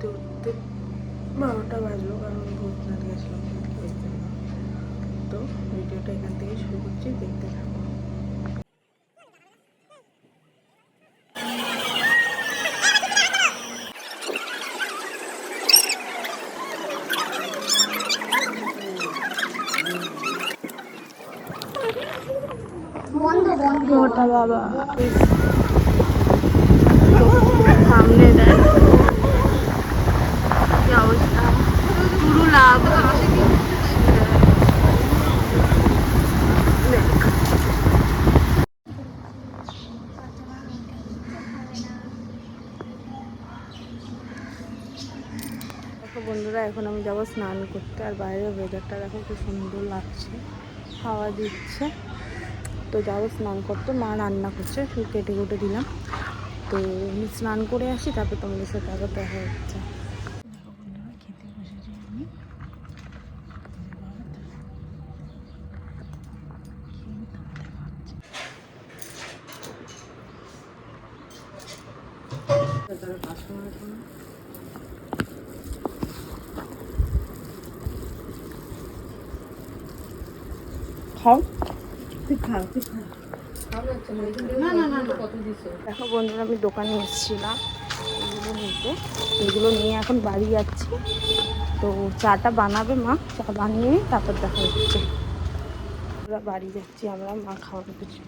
উঠতে উঠতে 12টা বাজলো, কারণ ভূতনাথ গেছিলাম ওই জন্য। তো ভিডিওটা এখান থেকে শুরু করছি, দেখতে থাকো। মোটা বাবা সামনে দেখ কি অবস্থা, পুরো লাভ। দেখো বন্ধুরা, এখন আমি যাবো স্নান করতে। আর বাইরের ওয়েদারটা দেখো খুব সুন্দর লাগছে, হাওয়া দিচ্ছে। তো যাবো স্নান করতে, মা রান্না করছে, শুধু কেটে কুটে দিলাম। তো আমি স্নান করে আসি, তারপর তোমাদের সাথে আবার দেখা হচ্ছে। দেখো বন্ধুরা, খেতে বসেছি আমি। খাও, তুই খা, তুই খা। দেখো বন্ধুরা, আমি দোকানে এসেছিলাম এগুলো নিতে, এগুলো নিয়ে এখন বাড়ি যাচ্ছি। তো চাটা বানাবে মা, চা বানিয়ে তারপর দেখা হচ্ছে। আমরা বাড়ি যাচ্ছি, আমরা মা খাওয়ানো কিছু।